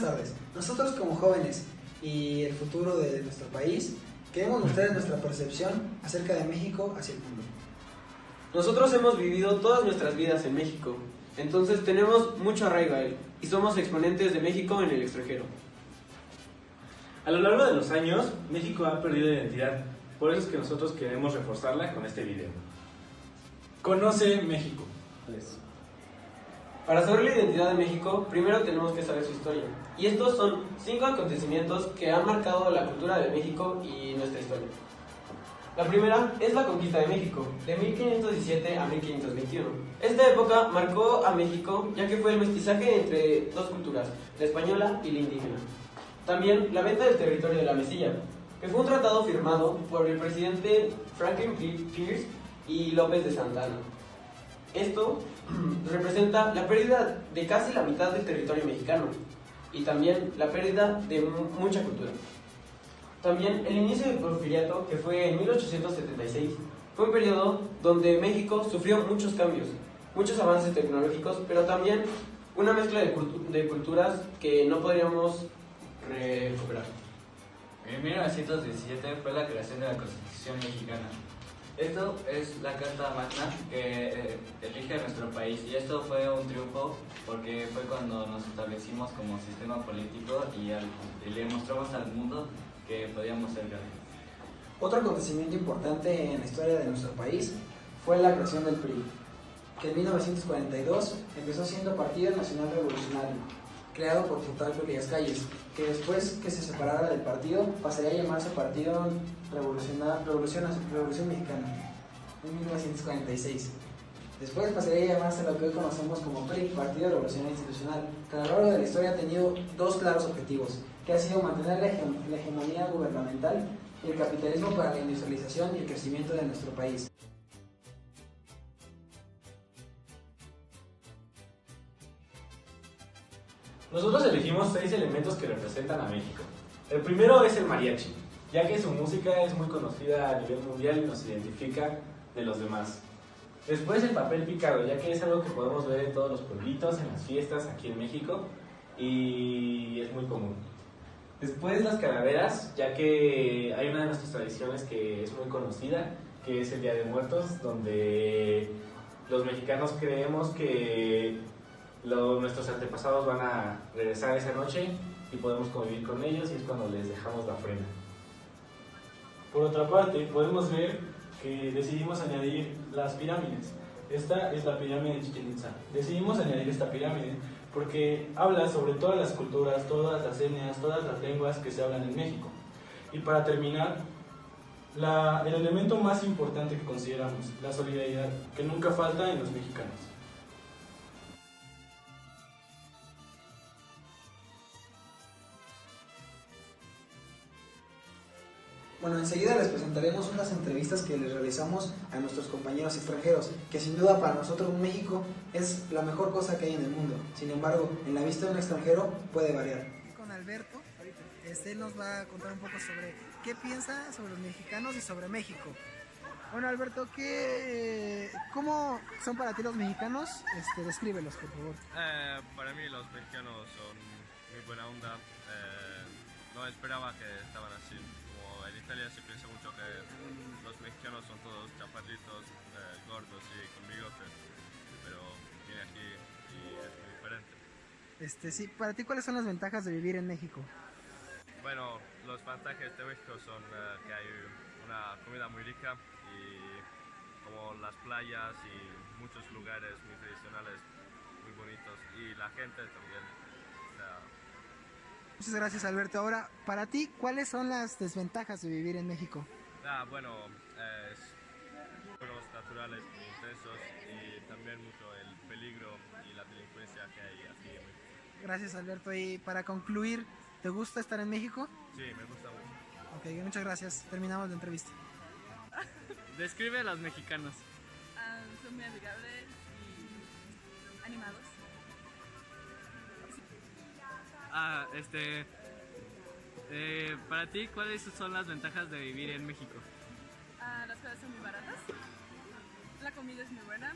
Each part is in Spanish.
tardes. Nosotros como jóvenes y el futuro de nuestro país, queremos mostrarles nuestra percepción acerca de México hacia el mundo. Nosotros hemos vivido todas nuestras vidas en México, entonces tenemos mucho arraigo a él y somos exponentes de México en el extranjero. A lo largo de los años, México ha perdido identidad, por eso es que nosotros queremos reforzarla con este video. Conoce México. Para saber la identidad de México, primero tenemos que saber su historia. Y estos son 5 acontecimientos que han marcado la cultura de México y nuestra historia. La primera es la conquista de México, de 1517 a 1521. Esta época marcó a México ya que fue el mestizaje entre dos culturas, la española y la indígena. También la venta del territorio de la Mesilla, que fue un tratado firmado por el presidente Franklin Pierce y López de Santa Anna. Esto representa la pérdida de casi la mitad del territorio mexicano y también la pérdida de mucha cultura. También el inicio del Porfiriato, que fue en 1876, fue un periodo donde México sufrió muchos cambios, muchos avances tecnológicos, pero también una mezcla de culturas que no podríamos recuperar. En 1917 fue la creación de la Constitución mexicana. Esto es la Carta Magna que elige a nuestro país, y esto fue un triunfo porque fue cuando nos establecimos como sistema político y le mostramos al mundo que podíamos ser grandes. Otro acontecimiento importante en la historia de nuestro país fue la creación del PRI, que en 1942 empezó siendo Partido Nacional Revolucionario, creado por Plutarco Elías Calles, que después que se separara del partido pasaría a llamarse Partido Revolución Mexicana en 1946. Después pasaría a llamarse lo que hoy conocemos como PRI, Partido Revolucionario Institucional, que a lo largo de la historia ha tenido dos claros objetivos, que ha sido mantener la hegemonía gubernamental y el capitalismo para la industrialización y el crecimiento de nuestro país. Nosotros elegimos 6 elementos que representan a México. El primero es el mariachi, ya que su música es muy conocida a nivel mundial y nos identifica de los demás. Después el papel picado, ya que es algo que podemos ver en todos los pueblitos, en las fiestas aquí en México, y es muy común. Después las calaveras, ya que hay una de nuestras tradiciones que es muy conocida, que es el Día de Muertos, donde los mexicanos creemos que nuestros antepasados van a regresar esa noche y podemos convivir con ellos, y es cuando les dejamos la ofrenda. Por otra parte, podemos ver que decidimos añadir las pirámides. Esta es la pirámide de Chichén Itzá. Decidimos añadir esta pirámide porque habla sobre todas las culturas, todas las etnias, todas las lenguas que se hablan en México. Y para terminar, el elemento más importante que consideramos, la solidaridad, que nunca falta en los mexicanos. Bueno, enseguida les presentaremos unas entrevistas que les realizamos a nuestros compañeros extranjeros, que sin duda para nosotros México es la mejor cosa que hay en el mundo. Sin embargo, en la vista de un extranjero puede variar. Con Alberto, él nos va a contar un poco sobre qué piensa sobre los mexicanos y sobre México. Bueno, Alberto, ¿cómo son para ti los mexicanos? Descríbelos, por favor. Para mí los mexicanos son muy buena onda. No esperaba que estaban así. Como en Italia se piensa mucho que los mexicanos son todos chaparritos, gordos y con bigotes, pero vine aquí y es muy diferente. Sí, para ti, ¿cuáles son las ventajas de vivir en México? Bueno, los ventajas de México son que hay una comida muy rica y como las playas y muchos lugares muy tradicionales, muy bonitos, y la gente también. Muchas gracias, Alberto. Ahora, para ti, ¿cuáles son las desventajas de vivir en México? Bueno, los naturales muy intensos y también mucho el peligro y la delincuencia que hay aquí en México. Gracias, Alberto. Y para concluir, ¿te gusta estar en México? Sí, me gusta mucho. Ok, muchas gracias. Terminamos la entrevista. Describe a los mexicanos. Son muy amigables y animados. Para ti, ¿cuáles son las ventajas de vivir en México? Las cosas son muy baratas, la comida es muy buena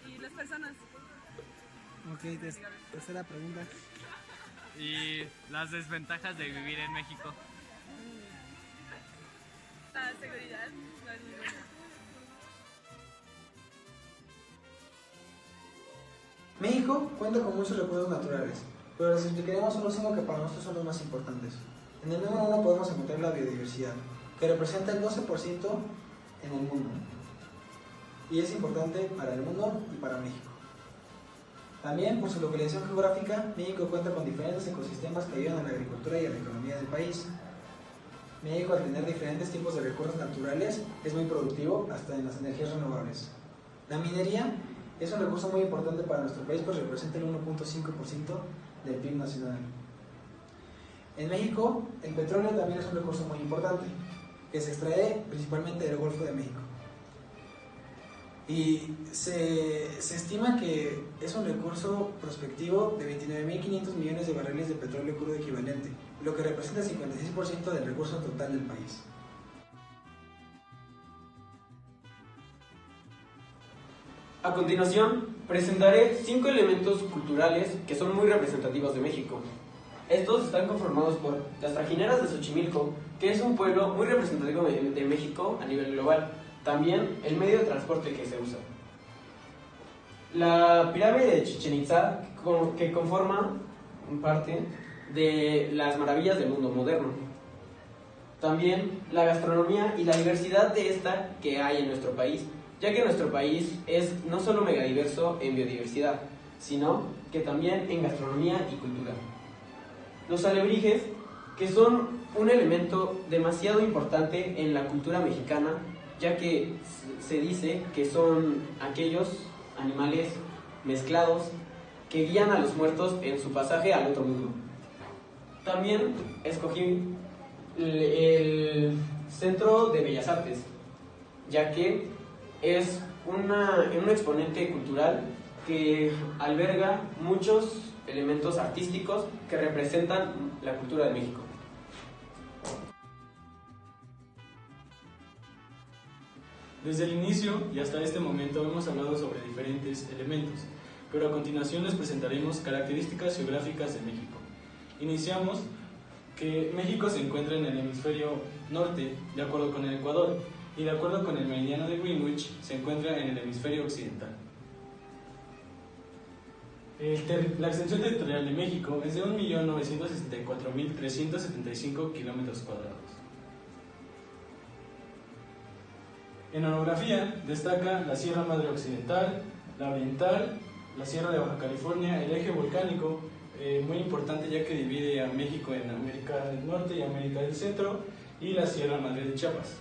y las personas. Ok, tercera pregunta. Y las desventajas de vivir en México. La seguridad no es muy buena. México cuenta con muchos recursos naturales, pero les explicaremos solo 5 que para nosotros son los más importantes. En el número 1 podemos encontrar la biodiversidad, que representa el 12% en el mundo, y es importante para el mundo y para México. También, por su localización geográfica, México cuenta con diferentes ecosistemas que ayudan a la agricultura y a la economía del país. México, al tener diferentes tipos de recursos naturales, es muy productivo hasta en las energías renovables. La minería es un recurso muy importante para nuestro país, pues representa el 1.5% del PIB nacional. En México, el petróleo también es un recurso muy importante, que se extrae principalmente del Golfo de México. Y se estima que es un recurso prospectivo de 29.500 millones de barriles de petróleo crudo equivalente, lo que representa el 56% del recurso total del país. A continuación, presentaré 5 elementos culturales que son muy representativos de México. Estos están conformados por las trajineras de Xochimilco, que es un pueblo muy representativo de México a nivel global. También el medio de transporte que se usa. La pirámide de Chichén Itzá, que conforma parte de las maravillas del mundo moderno. También la gastronomía y la diversidad de esta que hay en nuestro país, ya que nuestro país es no solo megadiverso en biodiversidad, sino que también en gastronomía y cultura. Los alebrijes, que son un elemento demasiado importante en la cultura mexicana, ya que se dice que son aquellos animales mezclados que guían a los muertos en su pasaje al otro mundo. También escogí el Centro de Bellas Artes, ya que es un exponente cultural que alberga muchos elementos artísticos que representan la cultura de México. Desde el inicio y hasta este momento hemos hablado sobre diferentes elementos, pero a continuación les presentaremos características geográficas de México. Iniciamos que México se encuentra en el hemisferio norte, de acuerdo con el Ecuador, y de acuerdo con el meridiano de Greenwich, se encuentra en el hemisferio occidental. La extensión territorial de México es de 1.964.375 kilómetros cuadrados. En orografía destaca la Sierra Madre Occidental, la Oriental, la Sierra de Baja California, el eje volcánico, muy importante ya que divide a México en América del Norte y América del Centro, y la Sierra Madre de Chiapas.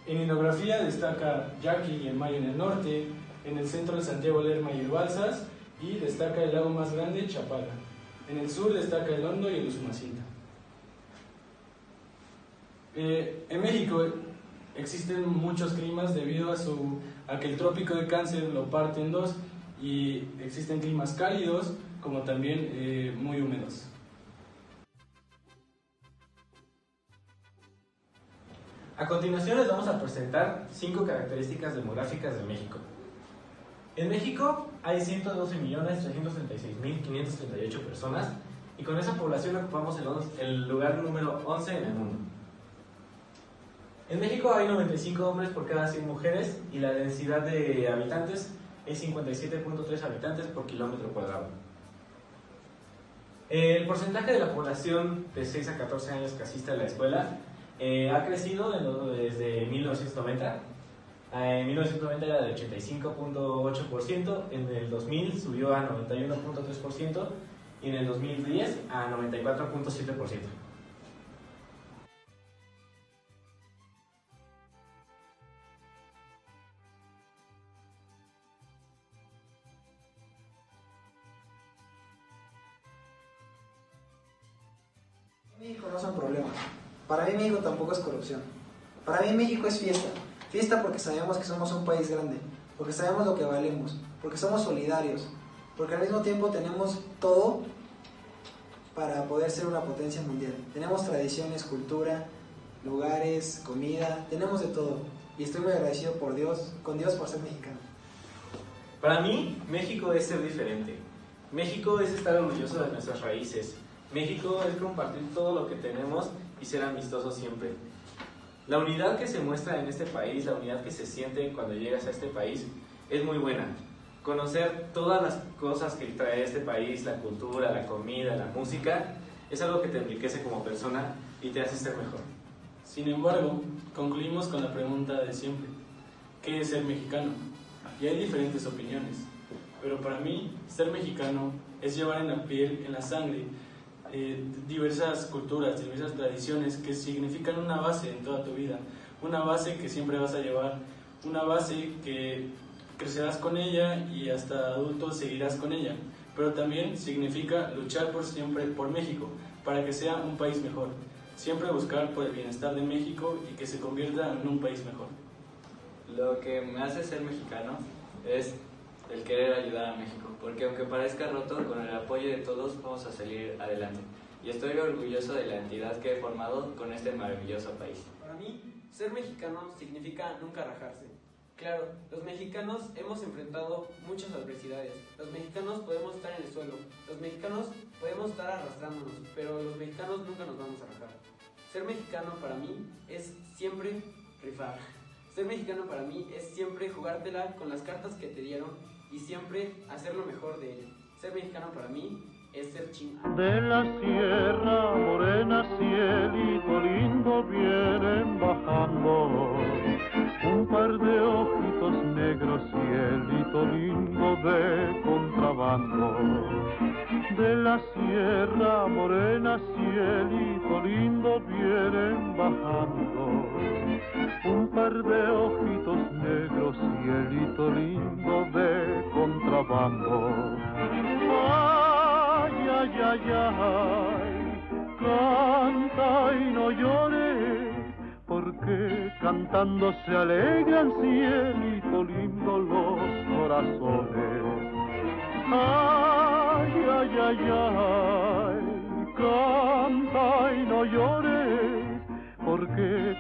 En hidrografía destaca Yaqui y el Mayo en el norte, en el centro el Santiago Lerma y el Balsas, y destaca el lago más grande, Chapala. En el sur destaca el Hondo y el Usumacinta. En México existen muchos climas debido a que el trópico de Cáncer lo parte en dos, y existen climas cálidos como también muy húmedos. A continuación les vamos a presentar 5 características demográficas de México. En México hay 112.336.538 personas, y con esa población ocupamos el lugar número 11 en el mundo. En México hay 95 hombres por cada 100 mujeres, y la densidad de habitantes es 57.3 habitantes por kilómetro cuadrado. El porcentaje de la población de 6 a 14 años que asiste a la escuela ha crecido desde 1990. En 1990 era de 85.8%, en el 2000 subió a 91.3% y en el 2010 a 94.7%. México no son problemas. Para mí México tampoco es corrupción. Para mí México es fiesta. Fiesta porque sabemos que somos un país grande, porque sabemos lo que valemos, porque somos solidarios, porque al mismo tiempo tenemos todo para poder ser una potencia mundial. Tenemos tradiciones, cultura, lugares, comida, tenemos de todo. Y estoy muy agradecido con Dios por ser mexicano. Para mí, México es ser diferente. México es estar orgulloso de nuestras raíces. México es compartir todo lo que tenemos y ser amistoso siempre. La unidad que se muestra en este país, la unidad que se siente cuando llegas a este país, es muy buena. Conocer todas las cosas que trae este país, la cultura, la comida, la música, es algo que te enriquece como persona y te hace ser mejor. Sin embargo, concluimos con la pregunta de siempre: ¿qué es ser mexicano? Y hay diferentes opiniones, pero para mí, ser mexicano es llevar en la piel, en la sangre, diversas culturas, diversas tradiciones que significan una base en toda tu vida, una base que siempre vas a llevar, una base que crecerás con ella y hasta adulto seguirás con ella, pero también significa luchar por siempre por México, para que sea un país mejor, siempre buscar por el bienestar de México y que se convierta en un país mejor. Lo que me hace ser mexicano es el querer ayudar a México, porque aunque parezca roto, con el apoyo de todos vamos a salir adelante. Y estoy orgulloso de la entidad que he formado con este maravilloso país. Para mí, ser mexicano significa nunca rajarse. Claro, los mexicanos hemos enfrentado muchas adversidades. Los mexicanos podemos estar en el suelo, los mexicanos podemos estar arrastrándonos, pero los mexicanos nunca nos vamos a rajar. Ser mexicano para mí es siempre rifar. Ser mexicano para mí es siempre jugártela con las cartas que te dieron y siempre hacer lo mejor de ello. Ser mexicano para mí es ser chingón. De la sierra morena, cielito lindo, vienen bajando un par de ojitos negros, cielito lindo de contrabando. De la sierra morena, cielito lindo, vienen bajando un par de ojitos negros, cielito lindo de contrabando. Ay, ay, ay, ay, canta y no llores, porque cantando se alegran, cielito lindo, los corazones. Ay, ay, ay, ay, canta y no llores, porque